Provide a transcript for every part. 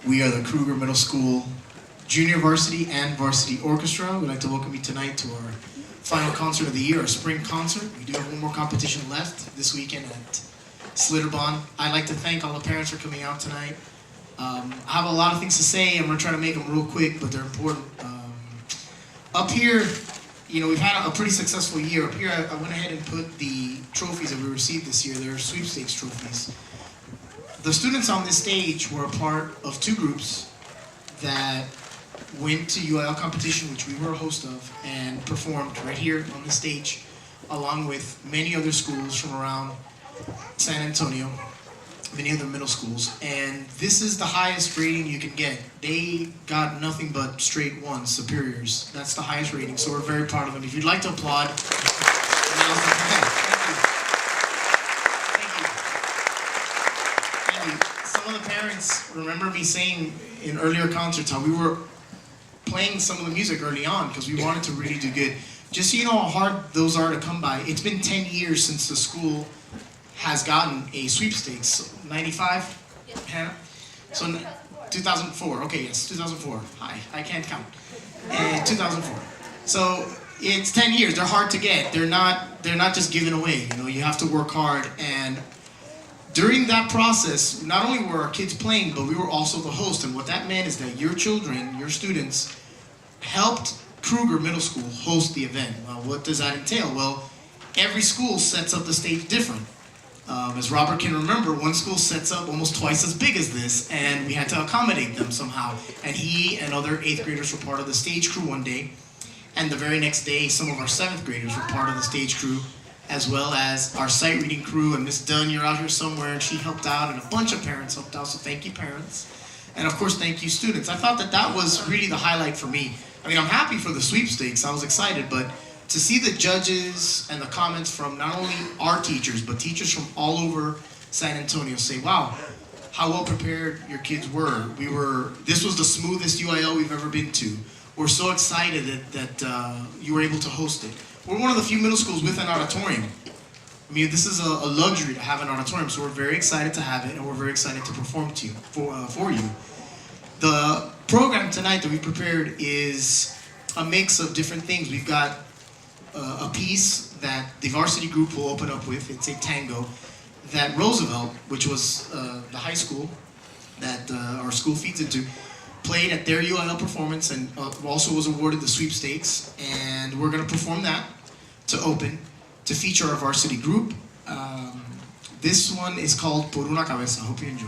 We are the Kruger Middle School Junior Varsity and Varsity Orchestra. We'd like to welcome you tonight to our final concert of the year, our spring concert. We do have one more competition left this weekend at Slitterbond. I'd like to thank all the parents for coming out tonight. I have a lot of things to say. I'm going to try to make them real quick, but they're important. Up here, you know, we've had a pretty successful year. Up here, I went ahead and put the trophies that we received this year. They're sweepstakes trophies. The students on this stage were a part of two groups that went to UIL competition, which we were a host of, and performed right here on the stage, along with many other schools from around San Antonio, many other middle schools. And this is the highest rating you can get. They got nothing but straight ones, superiors. That's the highest rating, so we're very proud of them. If you'd like to applaud, some of the parents remember me saying in earlier concerts how we were playing some of the music early on because we wanted to really do good. Just so you know how hard those are to come by, it's been 10 years since the school has gotten a sweepstakes. 95? Yes. Hannah? So 2004, okay, yes, 2004. Hi, I can't count. And 2004. So it's 10 years, they're hard to get. They're not just given away, you know, you have to work hard. And during that process, not only were our kids playing, but we were also the host. And what that meant is that your children, your students, helped Kruger Middle School host the event. Well, what does that entail? Well, every school sets up the stage different. As Robert can remember, one school sets up almost twice as big as this, and we had to accommodate them somehow. And he and other 8th graders were part of the stage crew one day, and the very next day, some of our 7th graders were part of the stage crew, as well as our sight reading crew, and Miss Dunn, you're out here somewhere, and she helped out, and a bunch of parents helped out, so thank you, parents. And of course, thank you, students. I thought that was really the highlight for me. I mean, I'm happy for the sweepstakes, I was excited, but to see the judges and the comments from not only our teachers, but teachers from all over San Antonio say, wow, how well prepared your kids were. This was the smoothest UIL we've ever been to. We're so excited that you were able to host it. We're one of the few middle schools with an auditorium. I mean, this is a luxury to have an auditorium, so we're very excited to have it, and we're very excited to perform to you, for you. The program tonight that we prepared is a mix of different things. We've got a piece that the varsity group will open up with. It's a tango that Roosevelt, which was the high school that our school feeds into, played at their UIL performance and also was awarded the sweepstakes. And we're going to perform that to open, to feature our varsity group. This one is called Por una Cabeza. I hope you enjoy.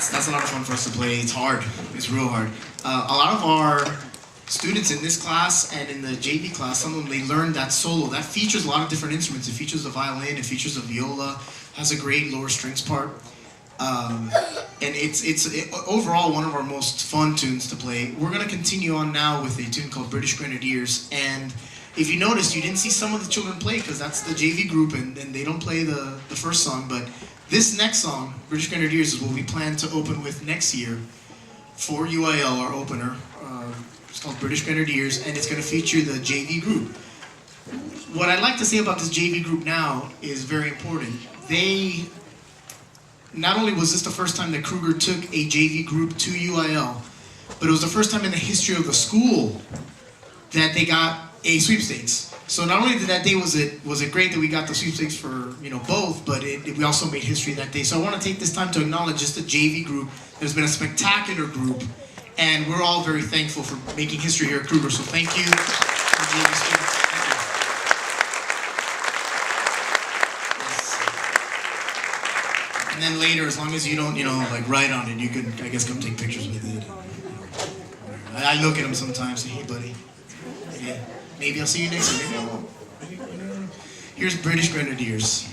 that's a lot of fun for us to play. It's hard. It's real hard. A lot of our students in this class and in the JV class, some of them, they learned that solo. That features a lot of different instruments. It features the violin, it features the viola, has a great lower strings part. And it's overall one of our most fun tunes to play. We're going to continue on now with a tune called British Grenadiers. And if you noticed, you didn't see some of the children play because that's the JV group and they don't play the first song. But this next song, British Grenadiers, is what we plan to open with next year for UIL, our opener. It's called British Grenadiers, and it's going to feature the JV group. What I'd like to say about this JV group now is very important. Not only was this the first time that Kruger took a JV group to UIL, but it was the first time in the history of the school that they got a sweepstakes. So not only did that day was it great that we got the sweepstakes for both, but we also made history that day. So I want to take this time to acknowledge just the JV group. There's been a spectacular group, and we're all very thankful for making history here at Kruger. So thank you, JV students. And then later, as long as you don't, like write on it, you can, I guess, come take pictures with it. I look at them sometimes, say, hey, buddy. Yeah, maybe I'll see you next year. Maybe I won't. Here's British Grenadiers.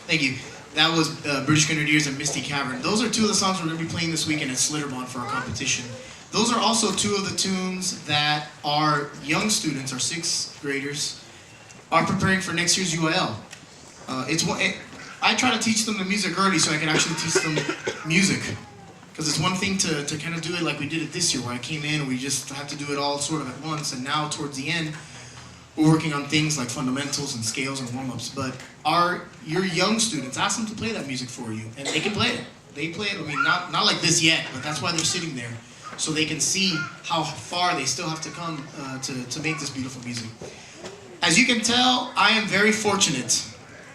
Thank you. That was British Grenadiers and Misty Cavern. Those are two of the songs we're going to be playing this weekend at Slitterbond for our competition. Those are also two of the tunes that our young students, our sixth graders, are preparing for next year's UIL. I try to teach them the music early so I can actually teach them music. Because it's one thing to kind of do it like we did it this year, where I came in and we just had to do it all sort of at once, and now towards the end, we're working on things like fundamentals and scales and warm-ups. But your young students, ask them to play that music for you, and they can play it. They play it, I mean, not like this yet, but that's why they're sitting there, so they can see how far they still have to come to make this beautiful music. As you can tell, I am very fortunate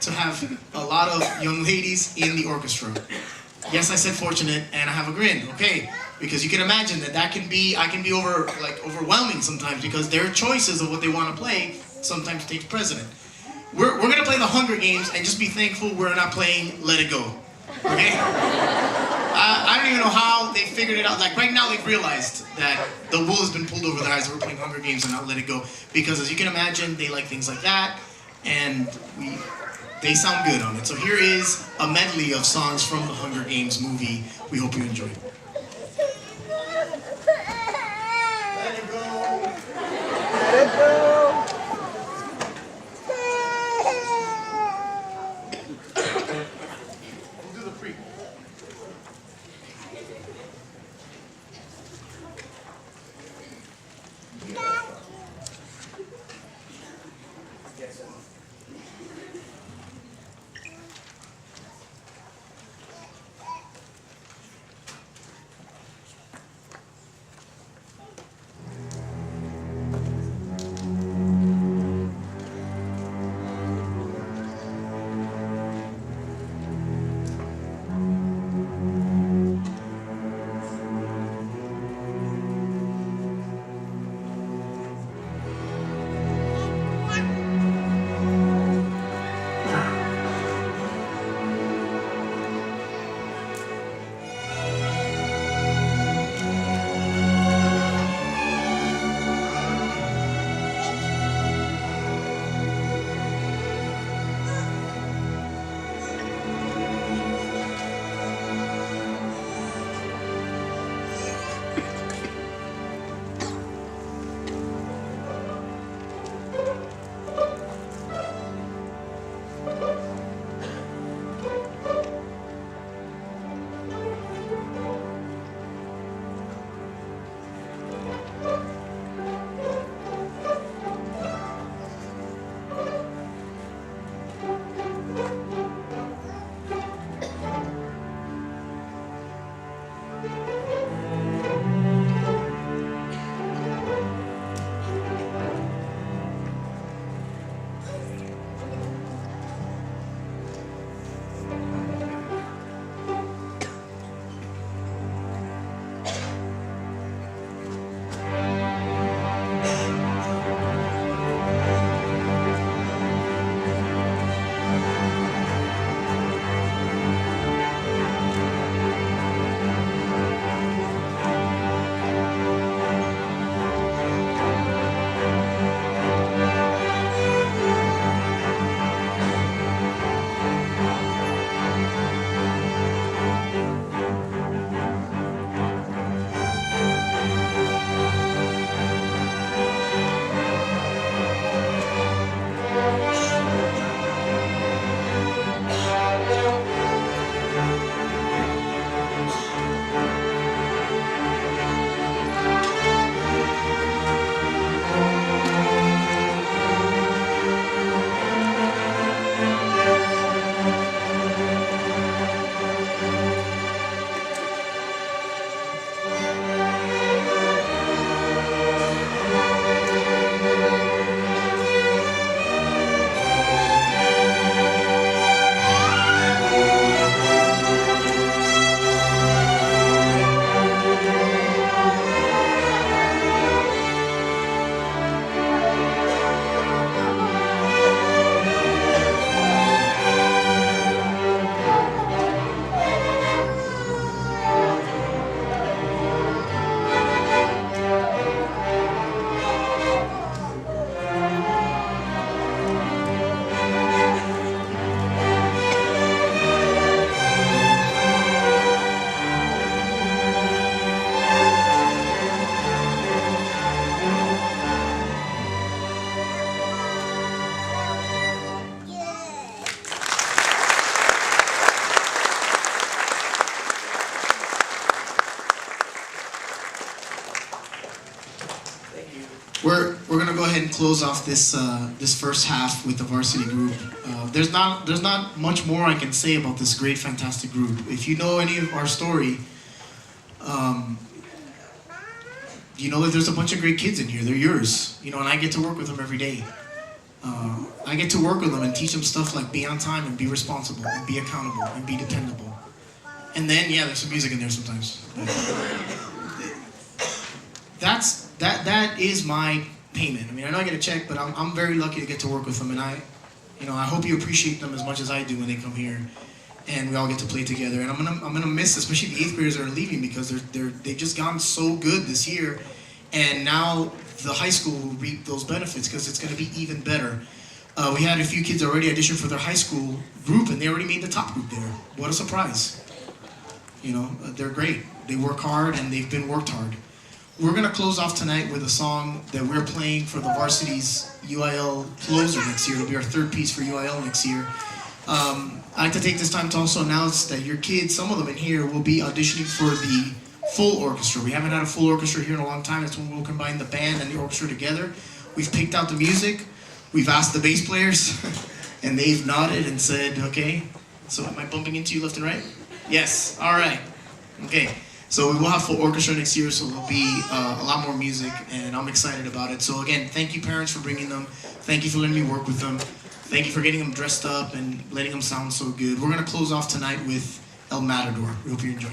to have a lot of young ladies in the orchestra. Yes, I said fortunate, and I have a grin, okay? Because you can imagine that I can be overwhelming sometimes, because their choices of what they want to play sometimes takes precedent. We're gonna play the Hunger Games, and just be thankful we're not playing Let It Go, okay? I don't even know how they figured it out. Like right now they've realized that the wool has been pulled over their eyes that we're playing Hunger Games and not Let It Go, because as you can imagine, they like things like that, and they sound good on it. So here is a medley of songs from the Hunger Games movie. We hope you enjoy. Let it go. Let it go. We'll do the pre. and close off this this first half with the varsity group. There's not much more I can say about this great, fantastic group. If you know any of our story, you know that there's a bunch of great kids in here. They're yours, you know, and I get to work with them every day. I get to work with them and teach them stuff like be on time and be responsible and be accountable and be dependable. And then, yeah, there's some music in there sometimes. That is my payment. I mean, I know I get a check, but I'm very lucky to get to work with them, and I hope you appreciate them as much as I do when they come here, and we all get to play together. And I'm gonna miss, especially the 8th graders that are leaving, because they've just gone so good this year, and now the high school will reap those benefits because it's gonna be even better. We had a few kids already audition for their high school group, and they already made the top group there. What a surprise! You know, they're great. They work hard, and they've been worked hard. We're going to close off tonight with a song that we're playing for the varsity's UIL closer next year. It'll be our 3rd piece for UIL next year. I'd like to take this time to also announce that your kids, some of them in here, will be auditioning for the full orchestra. We haven't had a full orchestra here in a long time. It's when we'll combine the band and the orchestra together. We've picked out the music. We've asked the bass players, and they've nodded and said, okay. So am I bumping into you left and right? Yes. All right. Okay. So we will have full orchestra next year, so there'll be a lot more music, and I'm excited about it. So again, thank you parents for bringing them. Thank you for letting me work with them. Thank you for getting them dressed up and letting them sound so good. We're going to close off tonight with El Matador. We hope you enjoy.